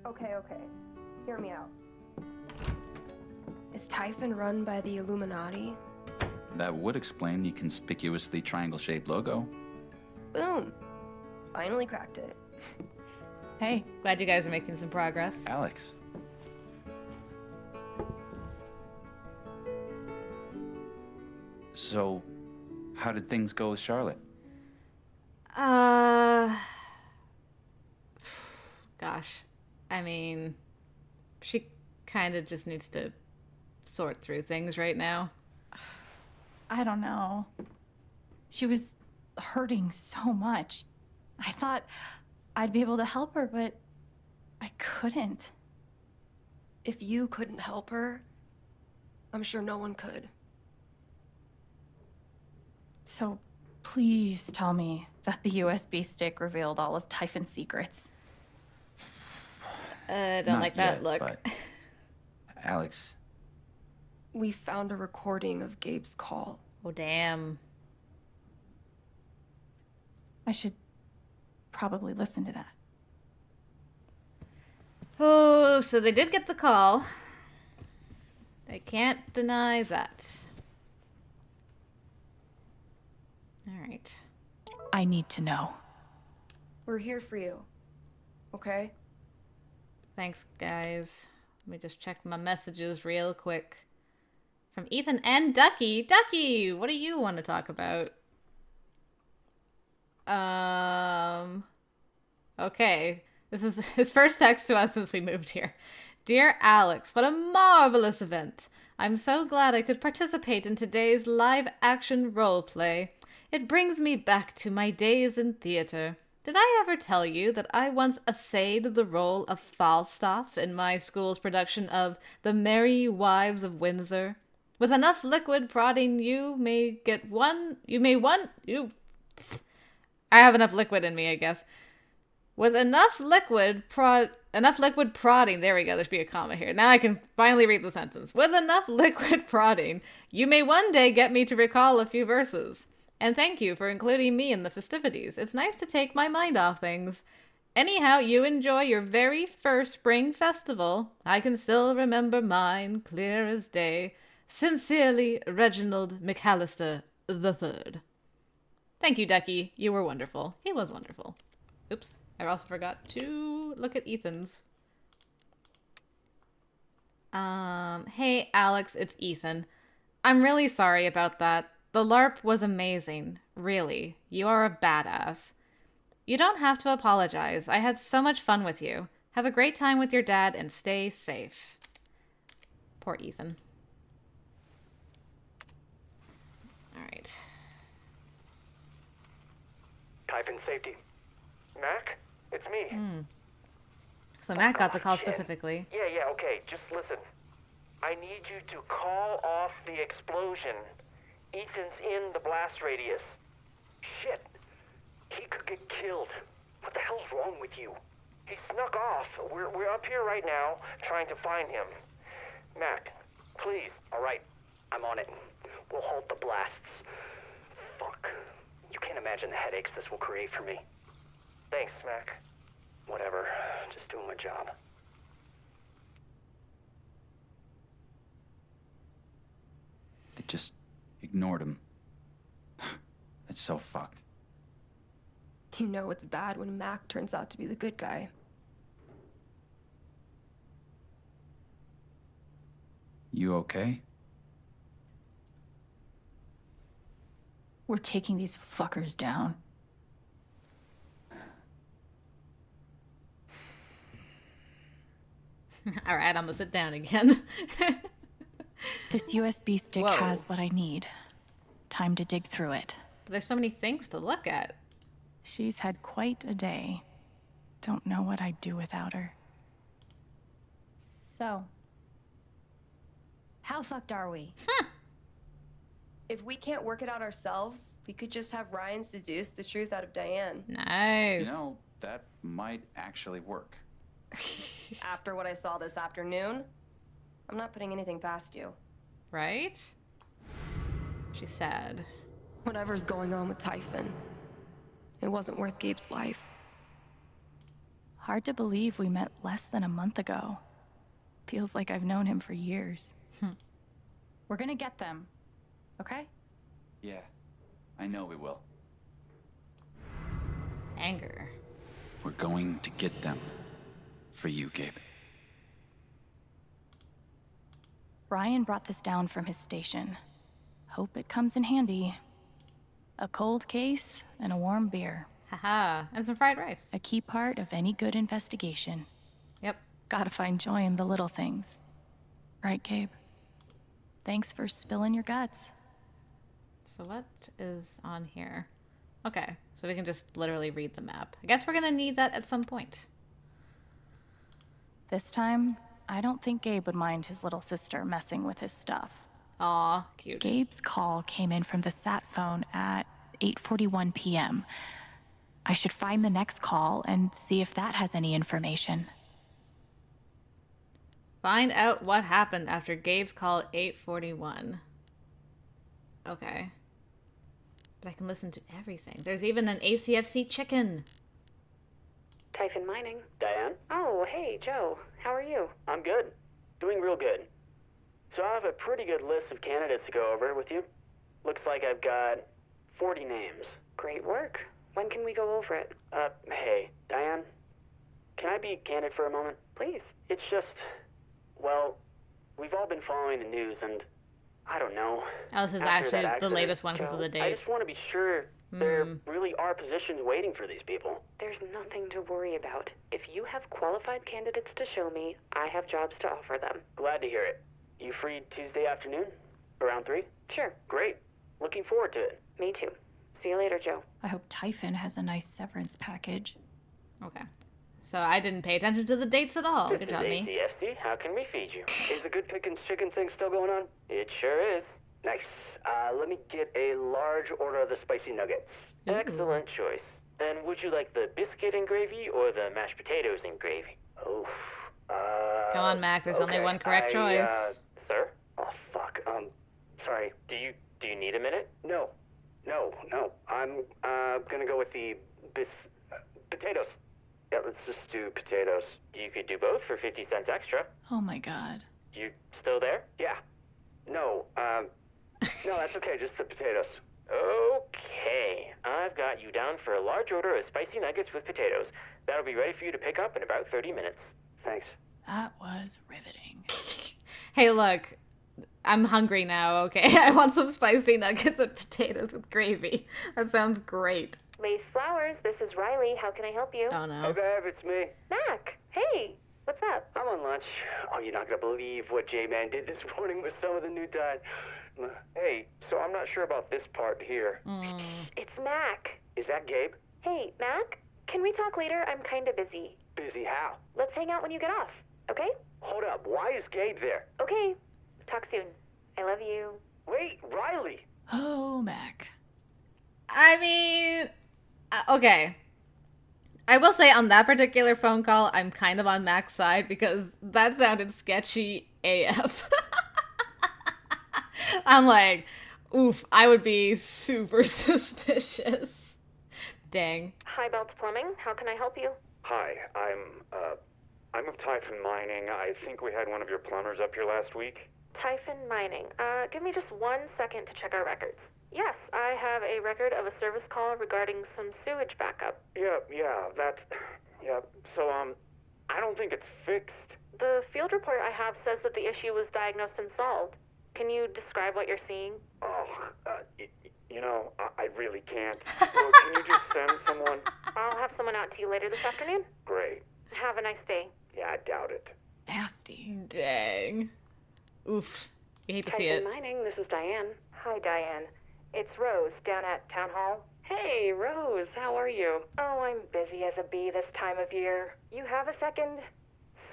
Okay. Hear me out. Is Typhon run by the Illuminati? That would explain the conspicuously triangle-shaped logo. Boom! Finally cracked it. Hey, glad you guys are making some progress. Alex. So, how did things go with Charlotte? Gosh. I mean, she kind of just needs to sort through things right now. I don't know. She was hurting so much. I thought I'd be able to help her, but I couldn't. If you couldn't help her, I'm sure no one could. So please tell me that the USB stick revealed all of Typhon's secrets. Don't Not like that yet, look. But Alex, We found a recording of Gabe's call. Oh, damn. I should probably listen to that. Oh, so they did get the call. I can't deny that. All right. I need to know. We're here for you. Okay? Thanks, guys. Let me just check my messages real quick. From Ethan and Ducky. Ducky, what do you want to talk about? Okay. This is his first text to us since we moved here. Dear Alex, what a marvelous event. I'm so glad I could participate in today's live-action roleplay. It brings me back to my days in theater. Did I ever tell you that I once essayed the role of Falstaff in my school's production of The Merry Wives of Windsor? With enough liquid prodding, I have enough liquid in me, I guess. With enough liquid prodding, there we go, there should be a comma here. Now I can finally read the sentence. With enough liquid prodding, you may one day get me to recall a few verses. And thank you for including me in the festivities. It's nice to take my mind off things. Anyhow, you enjoy your very first spring festival. I can still remember mine, clear as day. Sincerely, Reginald McAllister III. Thank you, Ducky. You were wonderful. He was wonderful. Oops. I also forgot to look at Ethan's. Hey, Alex, it's Ethan. I'm really sorry about that. The LARP was amazing. Really. You are a badass. You don't have to apologize. I had so much fun with you. Have a great time with your dad and stay safe. Poor Ethan. Alright. Typhon safety. Mac? It's me. So Matt got the call specifically. Yeah, okay. Just listen. I need you to call off the explosion. Ethan's in the blast radius. Shit. He could get killed. What the hell's wrong with you? He snuck off. We're up here right now trying to find him. Mac, please. All right. I'm on it. We'll halt the blasts. Fuck. You can't imagine the headaches this will create for me. Thanks, Mac. Whatever. Just doing my job. they just ignored him. It's so fucked. You know it's bad when Mac turns out to be the good guy. You okay? We're taking these fuckers down. All right, I'm gonna sit down again. This USB stick Whoa. has what I need. Time to dig through it. But there's so many things to look at. She's had quite a day. Don't know what I'd do without her. So, how fucked are we? If we can't work it out ourselves, we could just have Ryan seduce the truth out of Diane. Nice. You know, that might actually work. After what I saw this afternoon, I'm not putting anything past you. Right? She's sad. Whatever's going on with Typhon, it wasn't worth Gabe's life. Hard to believe we met less than a month ago. Feels like I've known him for years. We're gonna get them, okay? Yeah, I know we will. Anger. We're going to get them. For you, Gabe. Ryan brought this down from his station. Hope it comes in handy. A cold case and a warm beer. Haha, and some fried rice. A key part of any good investigation. Yep. Gotta find joy in the little things. Right, Gabe? Thanks for spilling your guts. So what is on here? Okay, so we can just literally read the map. I guess we're gonna need that at some point. This time, I don't think Gabe would mind his little sister messing with his stuff. Aw, cute. Gabe's call came in from the sat phone at 8:41 p.m. I should find the next call and see if that has any information. Find out what happened after Gabe's call at 8:41. Okay. But I can listen to everything. There's even an ACFC chicken. Typhon Mining. Diane? Oh, hey, Joe. How are you? I'm good. Doing real good. So I have a pretty good list of candidates to go over with you. Looks like I've got 40 names. Great work. When can we go over it? Hey, Diane, can I be candid for a moment? Please. It's just, well, we've all been following the news and, I don't know. Oh, this is after actually that the accident, latest one because of Joe, the I date. just want to be sure there really are positions waiting for these people. There's nothing to worry about. If you have qualified candidates to show me, I have jobs to offer them. Glad to hear it. You free Tuesday afternoon? Around 3? Sure. Great. Looking forward to it. Me too. See you later, Joe. I hope Typhon has a nice severance package. Okay. So I didn't pay attention to the dates at all. Good job, me. ACFC, how can we feed you? Is the Good Pickings chicken thing still going on? It sure is. Nice. Let me get a large order of the spicy nuggets. Ooh. Excellent choice. And would you like the biscuit and gravy or the mashed potatoes and gravy? Oof. Come on, Mac. There's only okay, one correct choice. Sir? Oh, fuck. Sorry. Do you need a minute? No. I'm, gonna go with the potatoes. Yeah, let's just do potatoes. You could do both for 50 cents extra. Oh my god. You still there? Yeah. No, no, that's okay, just the potatoes. Okay, I've got you down for a large order of spicy nuggets with potatoes. That'll be ready for you to pick up in about 30 minutes. Thanks. That was riveting. Hey, look. I'm hungry now, okay? I want some spicy nuggets and potatoes with gravy. That sounds great. Lace Flowers, this is Riley. How can I help you? Oh, no. Hey, babe, it's me. Mac, hey. What's up? I'm on lunch. Oh, you're not gonna believe what J-Man did this morning with some of the new Tide. Hey, so I'm not sure about this part here. It's Mac. Is that Gabe? Hey, Mac, can we talk later? I'm kind of busy. Busy how? Let's hang out when you get off, okay? Hold up, why is Gabe there? Okay. Talk soon. I love you. Wait, Riley! Oh, Mac. I mean, okay. I will say on that particular phone call, I'm kind of on Mac's side because that sounded sketchy AF. I'm like, oof, I would be super suspicious. Dang. Hi, Belts Plumbing. How can I help you? Hi, I'm of Typhon Mining. I think we had one of your plumbers up here last week. Typhon Mining. Give me just 1 second to check our records. Yes, I have a record of a service call regarding some sewage backup. Yeah, so, I don't think it's fixed. The field report I have says that the issue was diagnosed and solved. Can you describe what you're seeing? Oh, I really can't. So can you just send someone? I'll have someone out to you later this afternoon. Great. Have a nice day. Yeah, I doubt it. Nasty. Dang. Oof. You hate to see it. Typhon Mining, this is Diane. Hi, Diane. It's Rose down at Town Hall. Hey, Rose, how are you? Oh, I'm busy as a bee this time of year. You have a second?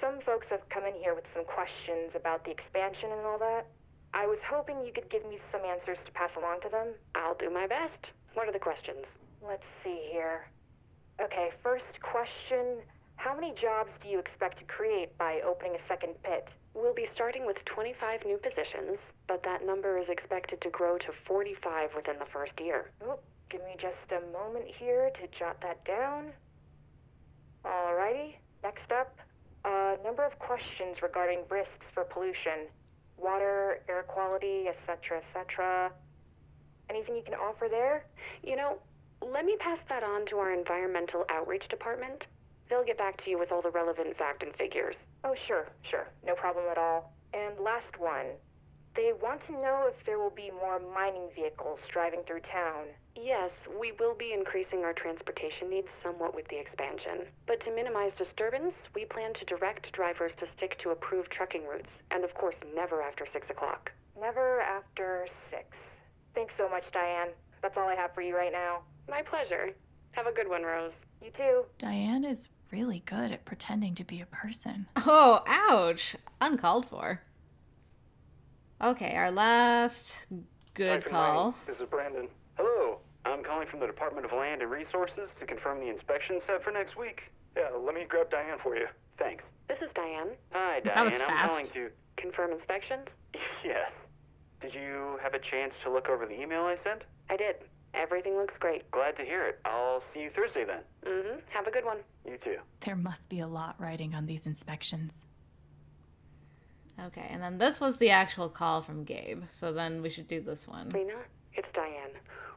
Some folks have come in here with some questions about the expansion and all that. I was hoping you could give me some answers to pass along to them. I'll do my best. What are the questions? Let's see here. Okay, first question. How many jobs do you expect to create by opening a second pit? We'll be starting with 25 new positions, but that number is expected to grow to 45 within the first year. Oh, give me just a moment here to jot that down. Alrighty. questions regarding risks for pollution. Water, air quality, etc., etc. Anything you can offer there? You know, let me pass that on to our environmental outreach department. They'll get back to you with all the relevant fact and figures. Oh, sure. No problem at all. And last one. They want to know if there will be more mining vehicles driving through town. Yes, we will be increasing our transportation needs somewhat with the expansion. But to minimize disturbance, we plan to direct drivers to stick to approved trucking routes. And of course, never after 6 o'clock. Never after 6. Thanks so much, Diane. That's all I have for you right now. My pleasure. Have a good one, Rose. You too. Diane is really good at pretending to be a person. Oh, ouch. Uncalled for. Okay, our last good Typhon call. Mining. This is Brandon. Hello. I'm calling from the Department of Land and Resources to confirm the inspection set for next week. Yeah, let me grab Diane for you. Thanks. This is Diane. Hi, That Diane. was I'm fast. calling to... Confirm inspections? Yes. Did you have a chance to look over the email I sent? I did. Everything looks great. Glad to hear it. I'll see you Thursday then. Mm-hmm. Have a good one. You too. There must be a lot riding on these inspections. Okay, and then this was the actual call from Gabe, so then we should do this one. Lena, it's Diane.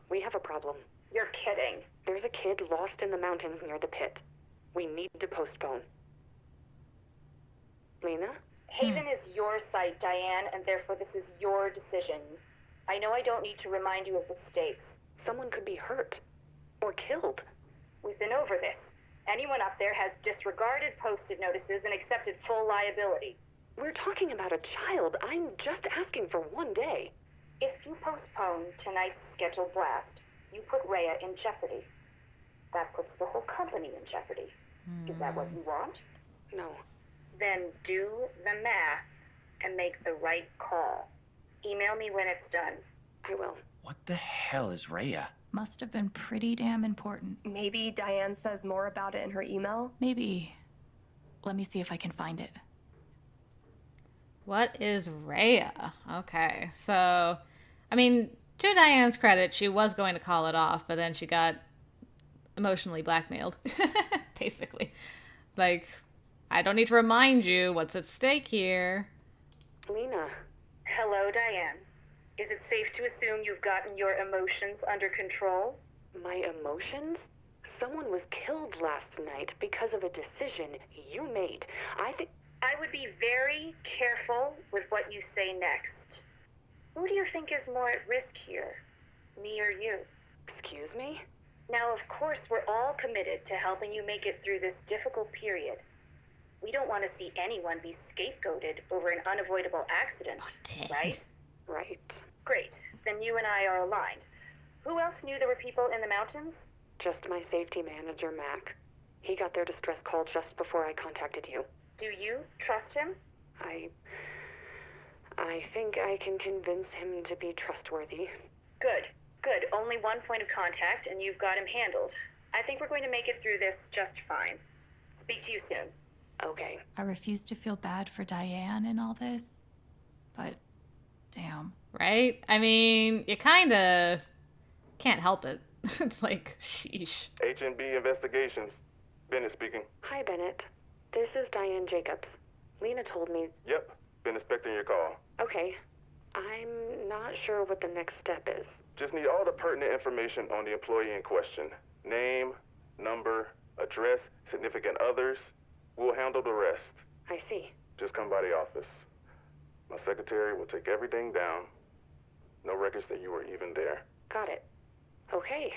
We have a problem. You're kidding. There's a kid lost in the mountains near the pit. We need to postpone. Lena? Haven is your site, Diane, and therefore this is your decision. I know I don't need to remind you of the stakes. Someone could be hurt. Or killed. We've been over this. Anyone up there has disregarded posted notices and accepted full liability. We're talking about a child. I'm just asking for one day. If you postpone tonight's scheduled blast, you put Rhea in jeopardy. That puts the whole company in jeopardy. Is that what you want? No. Then do the math and make the right call. Email me when it's done. I will. What the hell is Rhea? Must have been pretty damn important. Maybe Diane says more about it in her email? Maybe. Let me see if I can find it. What is Rhea? Okay, so, I mean, to Diane's credit, she was going to call it off, but then she got emotionally blackmailed, basically. Like, I don't need to remind you what's at stake here. Lena. Hello, Diane. Is it safe to assume you've gotten your emotions under control? My emotions? Someone was killed last night because of a decision you made. I would be very careful with what you say next. Who do you think is more at risk here? Me or you? Excuse me? Now, of course, we're all committed to helping you make it through this difficult period. We don't want to see anyone be scapegoated over an unavoidable accident, right? Right. Great. Then you and I are aligned. Who else knew there were people in the mountains? Just my safety manager, Mac. He got their distress call just before I contacted you. Do you trust him? I think I can convince him to be trustworthy. Good. Good. Only one point of contact, and you've got him handled. I think we're going to make it through this just fine. Speak to you soon. Okay. I refuse to feel bad for Diane in all this, but damn. Right? I mean, you kind of can't help it. It's like, sheesh. H&B Investigations. Bennett speaking. Hi, Bennett. This is Diane Jacobs. Lena told me... Yep, been expecting your call. Okay. I'm not sure what the next step is. Just need all the pertinent information on the employee in question. Name, number, address, significant others. We'll handle the rest. I see. Just come by the office. My secretary will take everything down. No records that you were even there. Got it. Okay.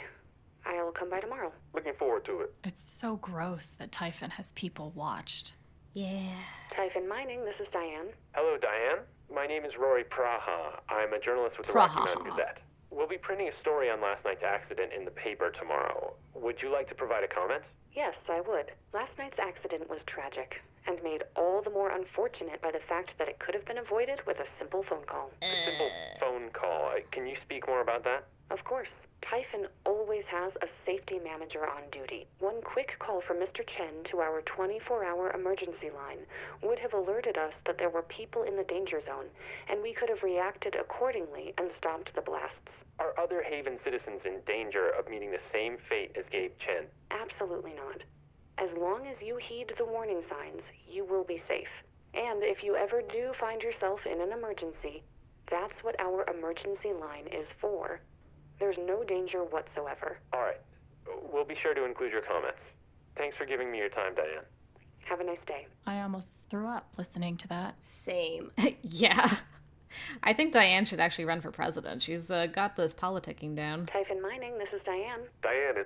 I'll come by tomorrow. Looking forward to it. It's so gross that Typhon has people watched. Yeah. Typhon Mining, this is Diane. Hello, Diane. My name is Rory Praha. I'm a journalist with the Praha. Rocky Mountain Gazette. We'll be printing a story on last night's accident in the paper tomorrow. Would you like to provide a comment? Yes, I would. Last night's accident was tragic, and made all the more unfortunate by the fact that it could have been avoided with a simple phone call. A simple phone call. Can you speak more about that? Of course. Typhon always has a safety manager on duty. One quick call from Mr. Chen to our 24-hour emergency line would have alerted us that there were people in the danger zone, and we could have reacted accordingly and stopped the blasts. Are other Haven citizens in danger of meeting the same fate as Gabe Chen? Absolutely not. As long as you heed the warning signs, you will be safe. And if you ever do find yourself in an emergency, that's what our emergency line is for. There's no danger whatsoever. All right. We'll be sure to include your comments. Thanks for giving me your time, Diane. Have a nice day. I almost threw up listening to that. Same. Yeah. I think Diane should actually run for president. She's got this politicking down. Typhon Mining, this is Diane. Diane,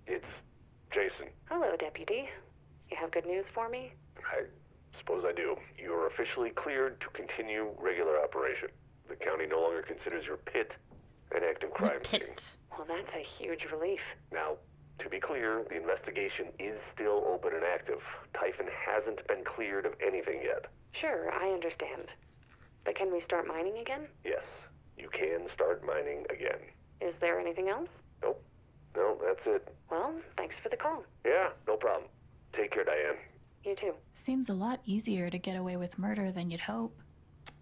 it's Jason. Hello, Deputy. You have good news for me? I suppose I do. You're officially cleared to continue regular operation. The county no longer considers your pit an active crime scene. Well, that's a huge relief. Now, to be clear, the investigation is still open and active. Typhon hasn't been cleared of anything yet. Sure, I understand. But can we start mining again? Yes, you can start mining again. Is there anything else? Nope. No, that's it. Well, thanks for the call. Yeah, no problem. Take care, Diane. You too. Seems a lot easier to get away with murder than you'd hope.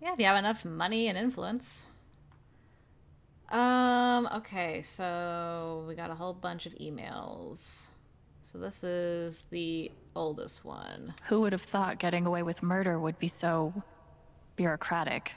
Yeah, if you have enough money and influence. Okay, so we got a whole bunch of emails. So this is the oldest one. Who would have thought getting away with murder would be so bureaucratic?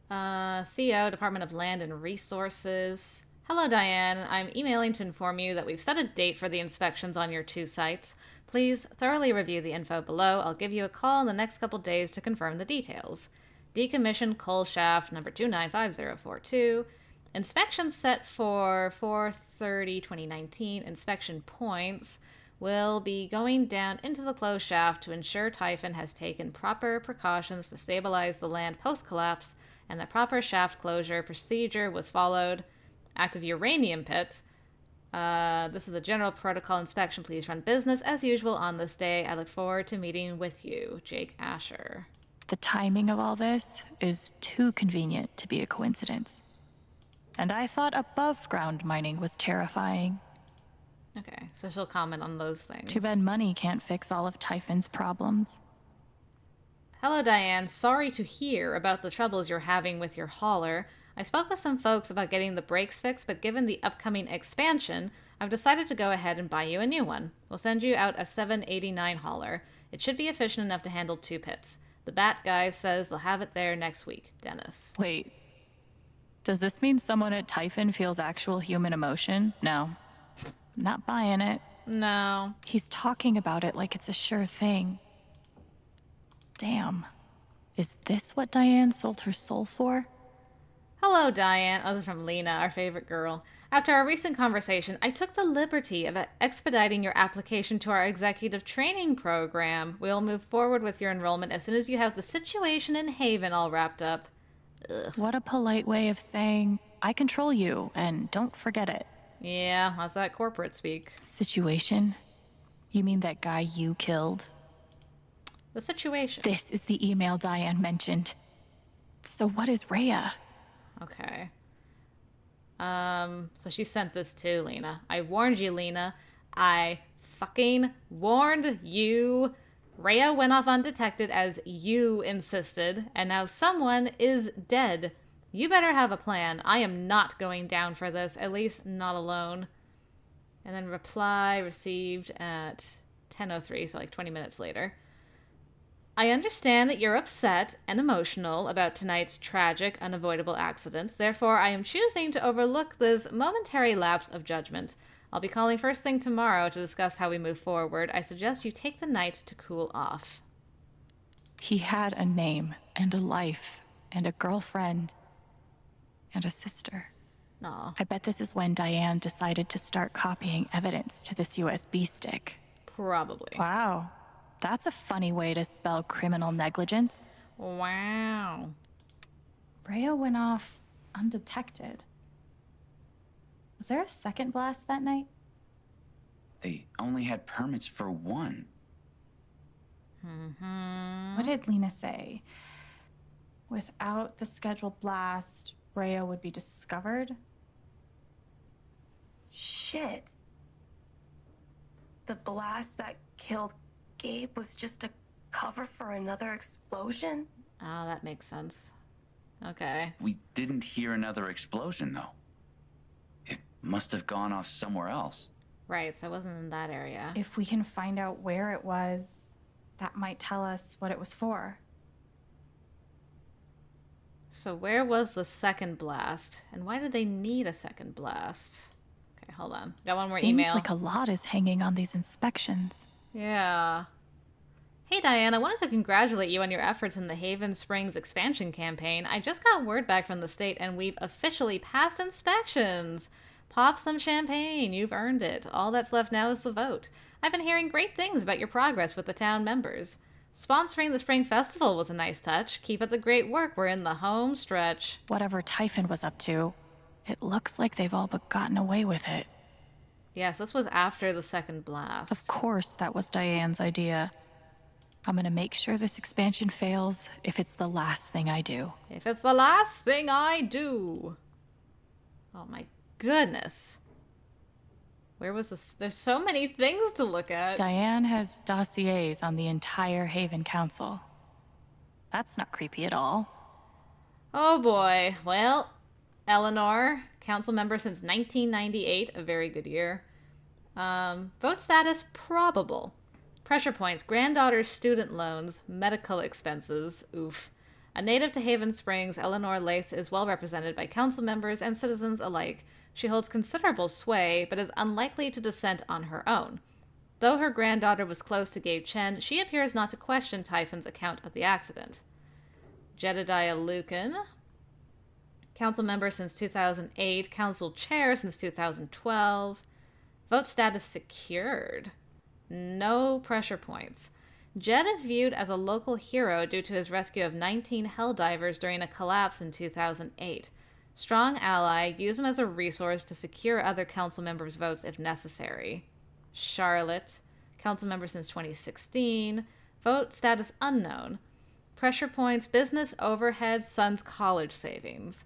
CO, Department of Land and Resources. Hello, Diane. I'm emailing to inform you that we've set a date for the inspections on your 2 sites. Please thoroughly review the info below. I'll give you a call in the next couple days to confirm the details. Decommissioned coal shaft number 295042. Inspection set for 4/30/2019. Inspection points will be going down into the closed shaft to ensure Typhon has taken proper precautions to stabilize the land post-collapse and the proper shaft closure procedure was followed. Active uranium pit. This is a general protocol inspection. Please run business as usual on this day. I look forward to meeting with you. Jake Asher. The timing of all this is too convenient to be a coincidence. And I thought above ground mining was terrifying. Okay, so she'll comment on those things. Too bad money can't fix all of Typhon's problems. Hello, Diane. Sorry to hear about the troubles you're having with your hauler. I spoke with some folks about getting the brakes fixed, but given the upcoming expansion, I've decided to go ahead and buy you a new one. We'll send you out a 789 hauler. It should be efficient enough to handle 2 pits. The Bat guy says they'll have it there next week. Dennis. Wait, does this mean someone at Typhon feels actual human emotion? No. Not buying it. No. He's talking about it like it's a sure thing. Damn. Is this what Diane sold her soul for? Hello, Diane. Oh, this is from Lena, our favorite girl. After our recent conversation, I took the liberty of expediting your application to our executive training program. We'll move forward with your enrollment as soon as you have the situation in Haven all wrapped up. Ugh. What a polite way of saying, I control you, and don't forget it. Yeah, that's that corporate speak. Situation? You mean that guy you killed? The situation. This is the email Diane mentioned. So what is Rhea? Okay. So she sent this to Lena. I warned you, Lena. I fucking warned you. Rhea went off undetected as you insisted, and now someone is dead. You better have a plan. I am not going down for this, at least not alone. And then reply received at 10:03, so like 20 minutes later. I understand that you're upset and emotional about tonight's tragic, unavoidable accident. Therefore, I am choosing to overlook this momentary lapse of judgment. I'll be calling first thing tomorrow to discuss how we move forward. I suggest you take the night to cool off. He had a name, and a life, and a girlfriend, and a sister. Aw. I bet this is when Diane decided to start copying evidence to this USB stick. Probably. Wow. That's a funny way to spell criminal negligence. Wow. Rhea went off undetected. Was there a second blast that night? They only had permits for 1. What did Lena say? Without the scheduled blast, Rhea would be discovered? Shit. The blast that killed Gabe was just a cover for another explosion? Oh, that makes sense. Okay. We didn't hear another explosion, though. It must have gone off somewhere else. Right, so it wasn't in that area. If we can find out where it was, That might tell us what it was for. So where was the second blast? And why did they need a second blast? Okay, hold on. Got one more Seems email. like a lot is hanging on these inspections. Yeah. Hey Diane, I wanted to congratulate you on your efforts in the Haven Springs expansion campaign. I just got word back from the state and we've officially passed inspections. Pop some champagne, you've earned it. All that's left now is the vote. I've been hearing great things about your progress with the town members. Sponsoring the Spring Festival was a nice touch. Keep up the great work, we're in the home stretch. Whatever Typhon was up to, it looks like they've all but gotten away with it. Yes, this was after the second blast. Of course, that was Diane's idea. I'm gonna make sure this expansion fails if it's the last thing I do. If it's the last thing I do. Oh my goodness. Where was this? There's so many things to look at. Diane has dossiers on the entire Haven Council. That's not creepy at all. Oh boy. Well, Eleanor, council member since 1998, a very good year. Vote status probable. Pressure points, granddaughter's student loans, medical expenses, oof. A native to Haven Springs, Eleanor Lath is well represented by council members and citizens alike. She holds considerable sway, but is unlikely to dissent on her own. Though her granddaughter was close to Gabe Chen, she appears not to question Typhon's account of the accident. Jedediah Lucan, council member since 2008, council chair since 2012. Vote status secured. No pressure points. Jed is viewed as a local hero due to his rescue of 19 Helldivers during a collapse in 2008. Strong ally, use him as a resource to secure other council members' votes if necessary. Charlotte, council member since 2016. Vote status unknown. Pressure points, business overhead, son's college savings.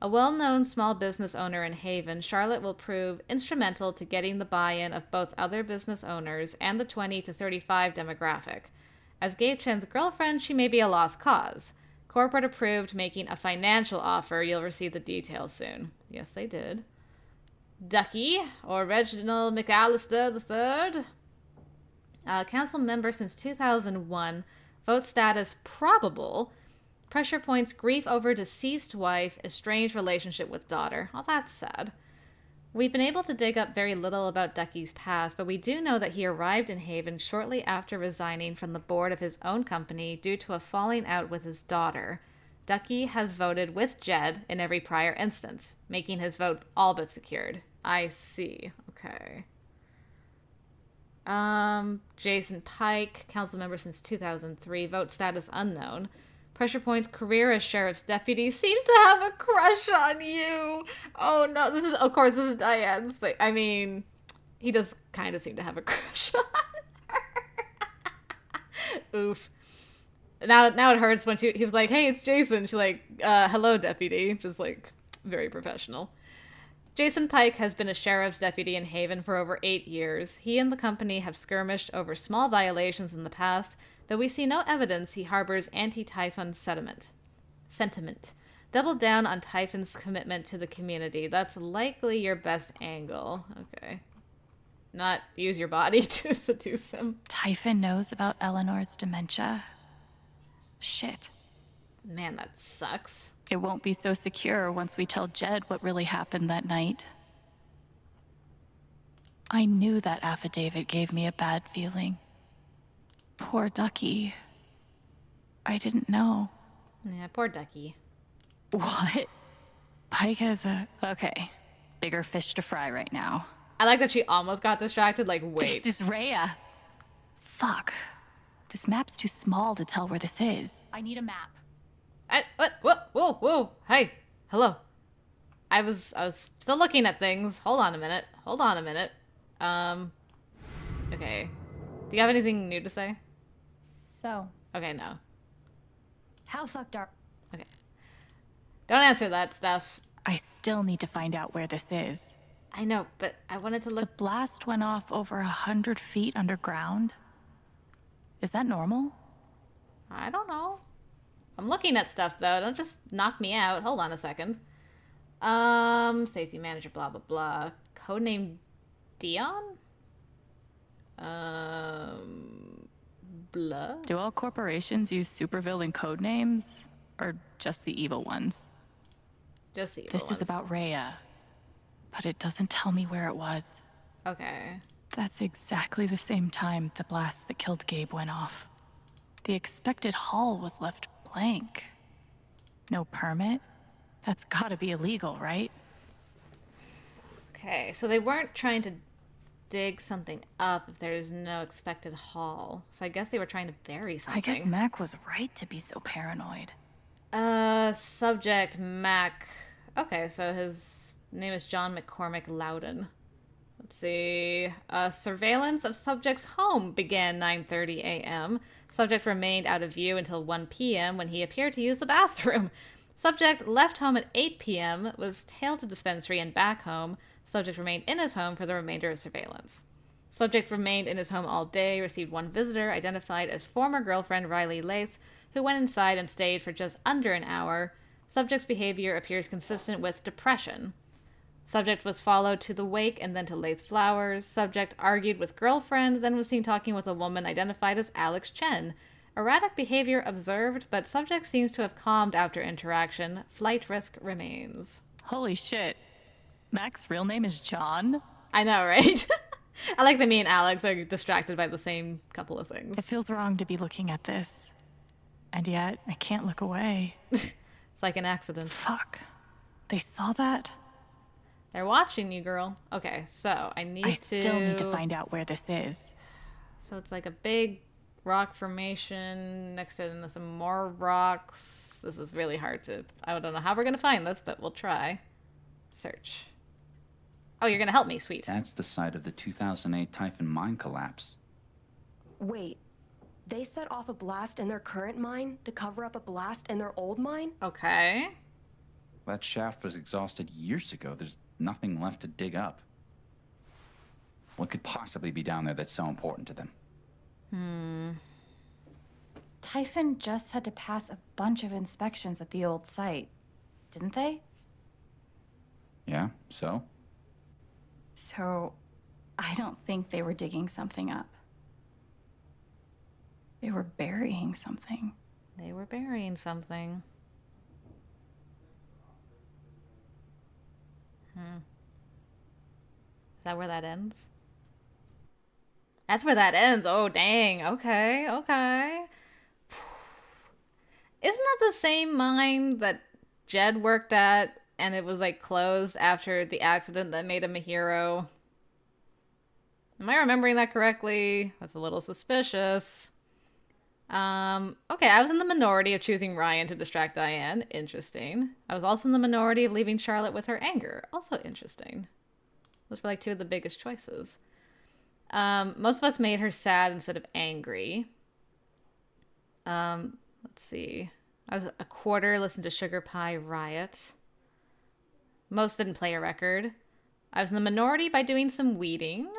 A well-known small business owner in Haven, Charlotte will prove instrumental to getting the buy-in of both other business owners and the 20 to 35 demographic. As Gabe Chen's girlfriend, she may be a lost cause. Corporate approved, making a financial offer. You'll receive the details soon. Yes, they did. Ducky, or Reginald McAllister III. Council member since 2001. Vote status probable. Pressure points, grief over deceased wife, estranged relationship with daughter. Oh, that's sad. We've been able to dig up very little about Ducky's past, but we do know that he arrived in Haven shortly after resigning from the board of his own company due to a falling out with his daughter. Ducky has voted with Jed in every prior instance, making his vote all but secured. I see. Okay. Jason Pike, council member since 2003, vote status unknown. Pressure points, career as sheriff's deputy, seems to have a crush on you. Oh no, this is Diane's thing. I mean, he does kind of seem to have a crush on her. Oof. Now it hurts when he was like, hey, it's Jason. She's like, hello, deputy. Just like, very professional. Jason Pike has been a sheriff's deputy in Haven for over 8 years. He and the company have skirmished over small violations in the past, though we see no evidence he harbors anti-Typhon sentiment. Double down on Typhon's commitment to the community. That's likely your best angle. Okay. Not use your body to seduce him. Typhon knows about Eleanor's dementia. Shit. Man, that sucks. It won't be so secure once we tell Jed what really happened that night. I knew that affidavit gave me a bad feeling. Poor Ducky. I didn't know. Yeah, poor Ducky. What? Pike has a... Okay. Bigger fish to fry right now. I like that she almost got distracted, like, wait. This is Rhea. Fuck. This map's too small to tell where this is. I need a map. Whoa. Hey, hello. I was still looking at things. Hold on a minute. Okay. Do you have anything new to say? So. Okay, no. How fucked are... Okay. Don't answer that stuff. I still need to find out where this is. I know, but I wanted to The look... blast went off over 100 feet underground. Is that normal? I don't know. I'm looking at stuff, though. Don't just knock me out. Hold on a second. Safety manager, blah, blah, blah. Codename Dion? Blah. Do all corporations use supervillain code names? Or just the evil ones? Just the evil This ones. is about Rhea. But it doesn't tell me where it was. Okay. That's exactly the same time the blast that killed Gabe went off. The expected hall was left blank. No permit? That's gotta be illegal, right? Okay, so they weren't trying to dig something up if there's no expected haul. So I guess they were trying to bury something. I guess Mac was right to be so paranoid. Subject Mac. Okay, so his name is John McCormick Loudon. Let's see. Surveillance of subject's home began 9:30 a.m. Subject remained out of view until 1 p.m. when he appeared to use the bathroom. Subject left home at 8 p.m., was tailed to dispensary and back home. Subject remained in his home for the remainder of surveillance. Subject remained in his home all day, received one visitor, identified as former girlfriend Riley Lath, who went inside and stayed for just under an hour. Subject's behavior appears consistent with depression. Subject was followed to the wake and then to Lath Flowers. Subject argued with girlfriend, then was seen talking with a woman identified as Alex Chen. Erratic behavior observed, but subject seems to have calmed after interaction. Flight risk remains. Holy shit. Mac's real name is John? I know, right? I like that me and Alex are distracted by the same couple of things. It feels wrong to be looking at this. And yet, I can't look away. It's like an accident. Fuck. They saw that? They're watching you, girl. Okay, so I still need to find out where this is. So it's like a big rock formation next to some more rocks. This is really hard to... I don't know how we're going to find this, but we'll try. Search. Oh, you're going to help me, sweet. That's the site of the 2008 Typhon mine collapse. Wait, they set off a blast in their current mine to cover up a blast in their old mine? Okay. That shaft was exhausted years ago. There's nothing left to dig up. What could possibly be down there that's so important to them? Typhon just had to pass a bunch of inspections at the old site, didn't they? Yeah, so? So, I don't think they were digging something up. They were burying something. They were burying something. Is that where that ends? That's where that ends. Oh, dang. Okay, okay. Isn't that the same mine that Jed worked at and it was like closed after the accident that made him a hero? Am I remembering that correctly? That's a little suspicious. Okay, I was in the minority of choosing Ryan to distract Diane. Interesting. I was also in the minority of leaving Charlotte with her anger. Also interesting. Those were like two of the biggest choices. Most of us made her sad instead of angry. Let's see. I was a quarter listened to Sugar Pie Riot. Most didn't play a record. I was in the minority by doing some weeding.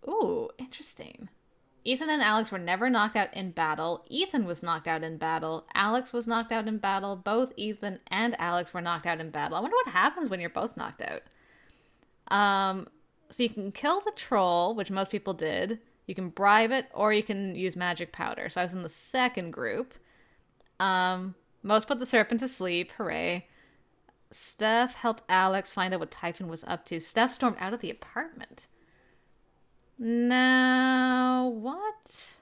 Ooh, interesting. Ethan and Alex were never knocked out in battle. Ethan was knocked out in battle. Alex was knocked out in battle. Both Ethan and Alex were knocked out in battle. I wonder what happens when you're both knocked out. So you can kill the troll, which most people did. You can bribe it, or you can use magic powder. So I was in the second group. Most put the serpent to sleep. Hooray. Steph helped Alex find out what Typhon was up to. Steph stormed out of the apartment. Now, what?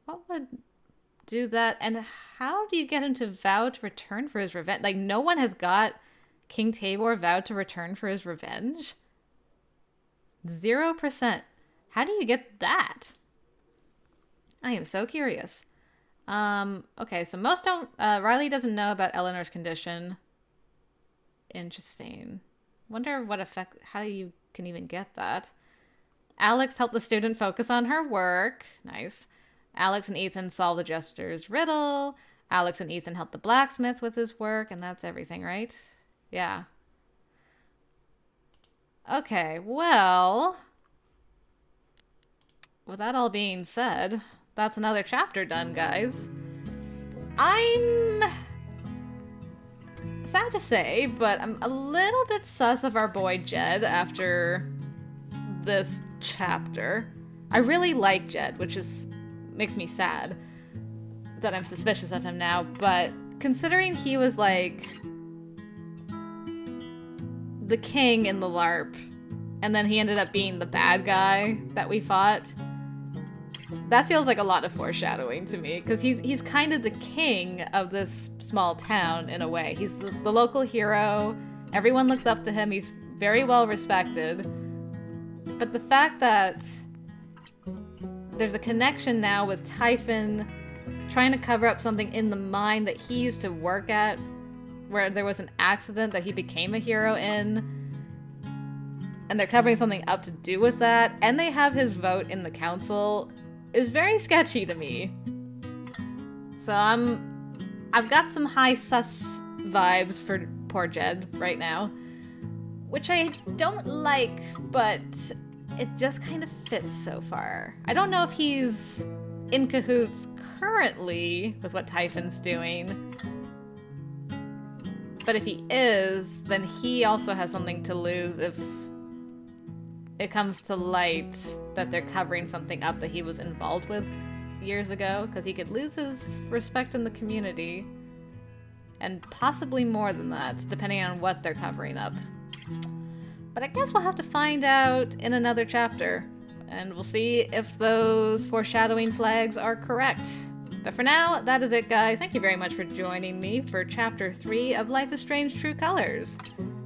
What would do that? And how do you get him to vow to return for his revenge? Like, no one has got King Tabor vowed to return for his revenge? 0%. How do you get that? I am so curious. Okay, so most don't... Riley doesn't know about Eleanor's condition. Interesting. Wonder what effect... How you can even get that. Alex helped the student focus on her work. Nice. Alex and Ethan solved the jester's riddle. Alex and Ethan helped the blacksmith with his work, and that's everything, right? Yeah. Okay, well... With that all being said, that's another chapter done, guys. I'm sad to say, but I'm a little bit sus of our boy Jed after this chapter. I really like Jed, which makes me sad that I'm suspicious of him now, but considering he was like the king in the LARP, and then he ended up being the bad guy that we fought, that feels like a lot of foreshadowing to me, because he's kind of the king of this small town in a way. He's the local hero, everyone looks up to him, he's very well respected, but the fact that there's a connection now with Typhon trying to cover up something in the mine that he used to work at, where there was an accident that he became a hero in, and they're covering something up to do with that, and they have his vote in the council, is very sketchy to me. So I've got some high sus vibes for poor Jed right now, which I don't like, but it just kind of fits so far. I don't know if he's in cahoots currently with what Typhon's doing, but if he is, then he also has something to lose if it comes to light that they're covering something up that he was involved with years ago, because he could lose his respect in the community, and possibly more than that, depending on what they're covering up. But I guess we'll have to find out in another chapter, and we'll see if those foreshadowing flags are correct. But for now, that is it, guys. Thank you very much for joining me for Chapter 3 of Life is Strange True Colors.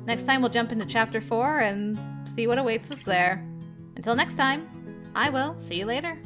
Next time, we'll jump into Chapter 4 and see what awaits us there. Until next time, I will see you later.